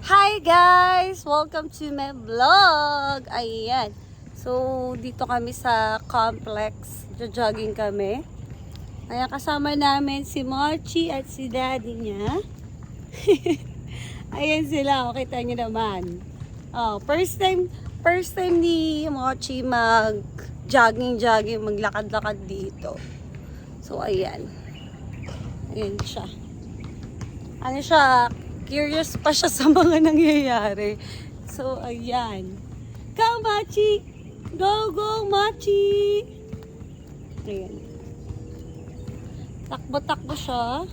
Hi guys! Welcome to my vlog! Ayan. So, dito kami sa complex. Jogging kami. Ayan, kasama namin si Mochi at si daddy niya. Ayan sila. O, kita nyo naman. Oh, first time ni Mochi mag-jogging, maglakad-lakad dito. So, ayan. Ayan siya. Ano siya? Curious pa siya sa mga nangyayari. So, ayan. Go, Machi! Go, go, Machi! Ayan. Takbo-takbo siya.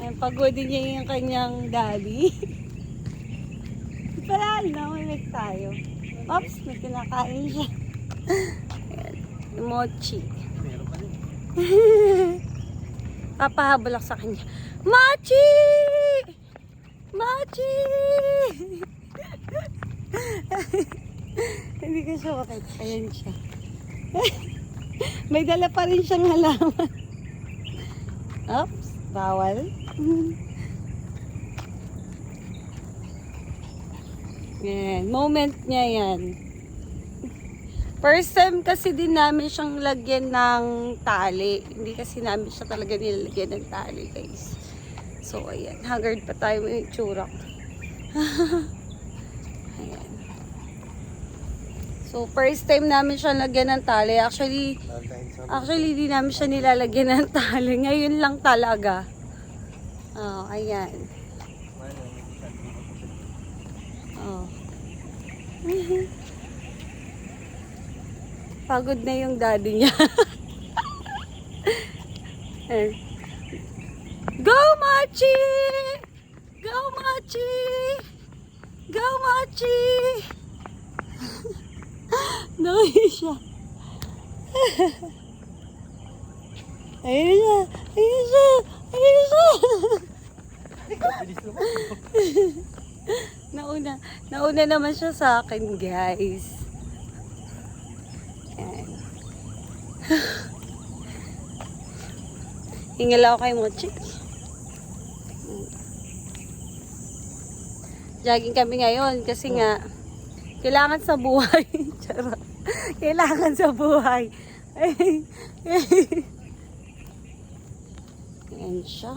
Ayan, pagodin niya yung kanyang daddy. Pala, namamig tayo. Oops, may kinakain siya. Ayan. Mochi. Papahabol ako sa kanya. Machi! Machi! Hindi ko siya makita. Ayan siya. May dala pa rin siyang halaman. Oops, bawal. Yan, moment niya yan. First time kasi din namin siyang lagyan ng tali. Hindi kasi namin siya talaga nilalagyan ng tali, guys. So, ayan. Haggard pa tayo may itsura. Ayan. So, first time namin siya lagyan ng tali. Actually, di namin siya nilalagyan ng tali. Ngayon lang talaga. Oh, ayan. Oh. Pagod na yung daddy niya. Go, Machi! Go, Machi! Go, Machi! Nakaya siya. Ayun siya! Ayun siya! Ayun siya! Nauna naman siya sa akin, guys. Hingal ako kay Mochi. Jogging kami ngayon kasi nga kailangan sa buhay. Charot. Kailangan sa buhay. Ayan siya.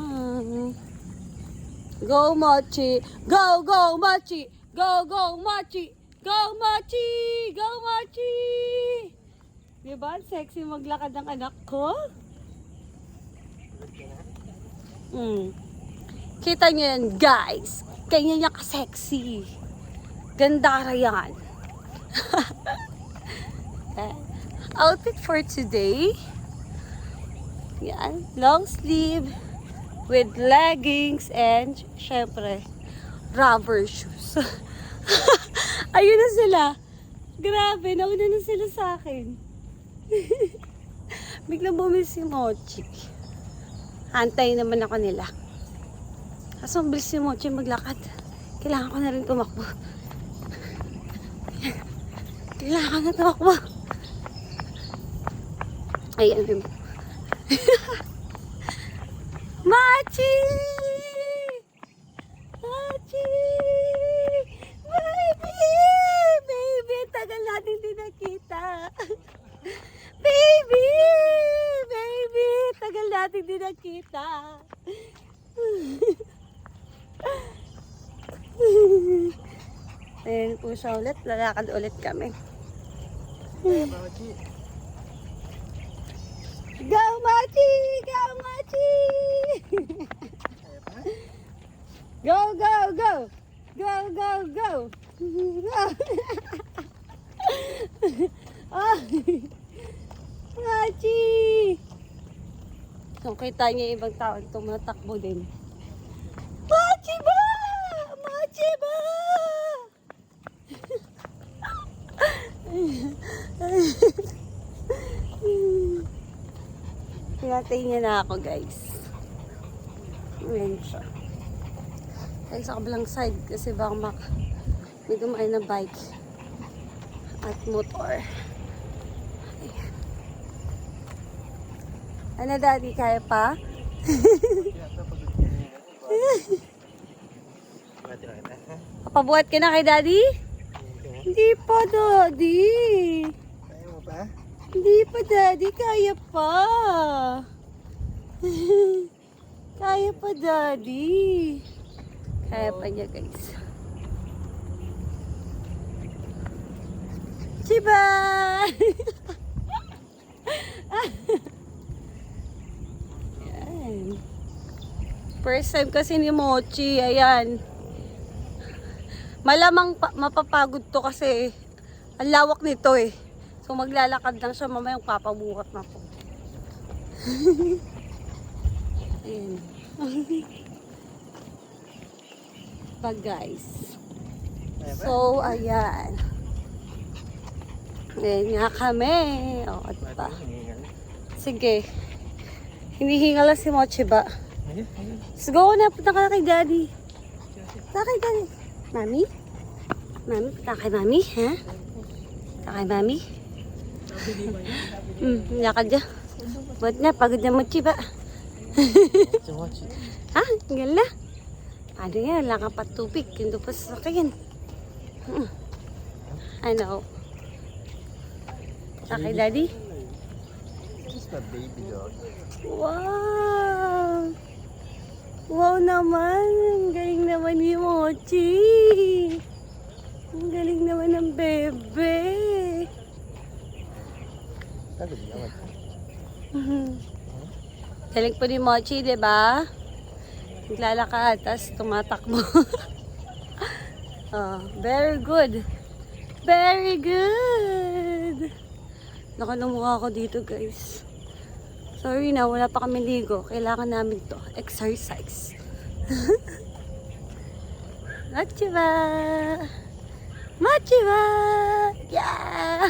Go, Mochi! Go, go, Mochi! Go, go, Mochi! Go, Mochi! Go, Mochi! Diba? Sexy maglakad ng anak ko. Kita nyo yan, guys. Kanya niya ka-sexy. Gandara yan. Outfit for today. Yan. Long sleeve with leggings and syempre rubber shoes. Ayun na sila. Grabe, nauna na sila sa akin. Biglang bumili si Mochi. Antay naman ako nila. Kaso ang bilis si Mochi maglakad. Kailangan ko na rin tumakbo. Kailangan ko na tumakbo. Ayan. Mochi! Mochi! Baby! Baby! Tagal natin din nakita. Baby! Baby! Tagal natin din nakita. Ayan po siya ulit. Lalakad ulit kami. Go, Machi! Go, Machi! Go, go, go! Go, go, go! Go! Oh! Machi! So, kita niya ibang tao tumatakbo din. Machi ba? Machi ba? Pinatay niya na ako, guys. Ayan siya. Kaya sa kabilang side kasi baka may dumaan na bike at motor. Ayan. Ano, daddy? Kaya pa? Papabuhat ka na kay daddy? Hindi pa daddy. Kaya mo pa? Hindi pa daddy, kaya pa. Kaya pa daddy. Kaya pa niya guys. Chiba! Ayan. First time kasi ni Mochi, ayan. Malamang mapapagod to kasi ang lawak nito eh. So maglalakad lang siya, mamayang papabuhat na po. Ayan. Pa guys. So ayan. Ayan nga kami. O, diba? Sige. Hinihingal lang si Mochi ba? Let's go na. Punta ka kay daddy. Punta kay daddy. Mami? Mami? Punta kay mami? Ha? Punta kay mami? Lakad dyan. Buat na. Pagod na Mochi ba? Ha? Tinggal na. Ano yan? Wala ka pa tubig. Hindi pa sasakyan. Ano? Kay daddy? Just a baby dog. Wow! Wow naman! Ang galing naman ni Mochi! Ang galing naman ng bebe! Pagod naman. Galing po ni Mochi, di ba? Naglalakad, tapos tumatakbo. Oh, very good! Very good! Nakalumuha ako dito guys. Sorry na, wala pa kami ligo. Kailangan namin to exercise. Machiba! Machiba! Yeah!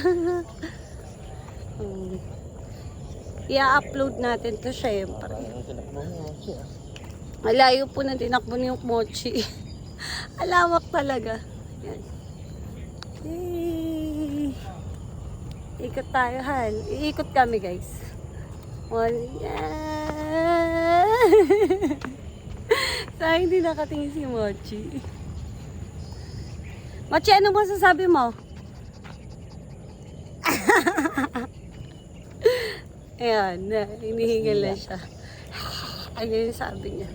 I-upload natin to syempre. Malayo po na tinakbo ni yung Mochi. Alawak talaga. Yan. Yay! Ikot tayo, Han. Iikot kami, guys. Yeah. Sayang hindi nakatingin si Mochi. Mochi, ano mo sasabi mo? Ayan, hinihingal na siya. Ayun yung sabi niya.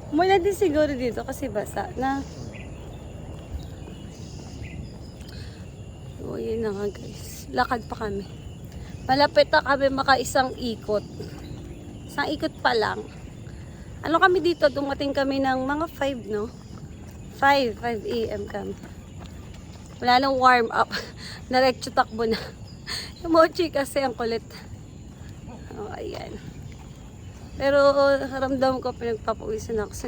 Mula din siguro dito kasi basa na. O, yun na nga guys. Lakad pa kami. Malapit na kami maka-isang ikot. Isang ikot pa lang. Ano kami dito? Dumating kami ng mga 5, no? 5 a.m. kami. Wala nang warm up. Diretso takbo na. Yung Mochi kasi ang kulit. O, ayan. Pero ramdam ko pinagpapawisan ako kasi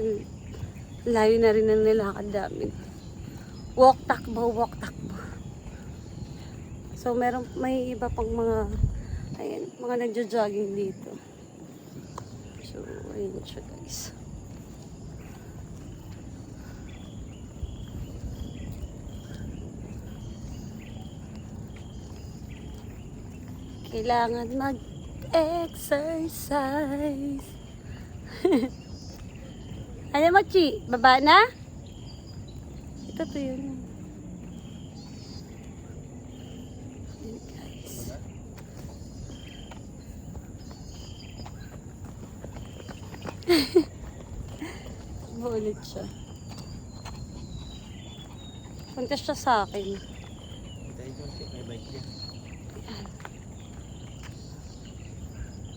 layo na rin ang nilakad namin. Walk, takbo, walk, takbo. So, may iba pang mga, ayan, mga nagja-jogging dito. So, ayun siya guys. Kailangan mag-exercise. Ano mo, Chi? Baba na? Ito to yun. Bulit siya. Punta siya sa akin. May bike niya.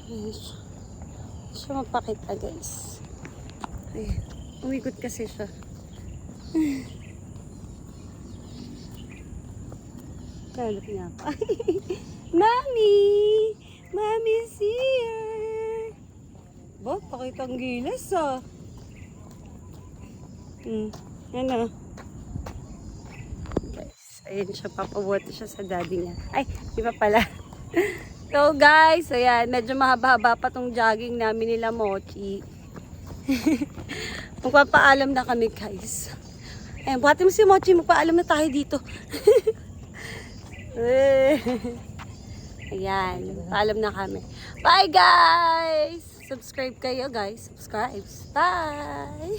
Ayan siya. Siya mapakita guys. Ayan. Umikot kasi siya. Lalap niya ako. Mami! Mommy's here! Ba, pakitang gilas ah. Ano? Guys, ayun siya, papabuhat siya sa daddy niya. Ay, di pa pala. So guys, ayan, medyo mahaba-haba pa tong jogging namin nila Mochi. Magpapaalam na kami guys. Ayan, buhatin mo si Mochi, magpaalam na tayo dito. Ayan, paalam na kami. Bye guys! Subscribe kayo guys. Subscribe. Bye!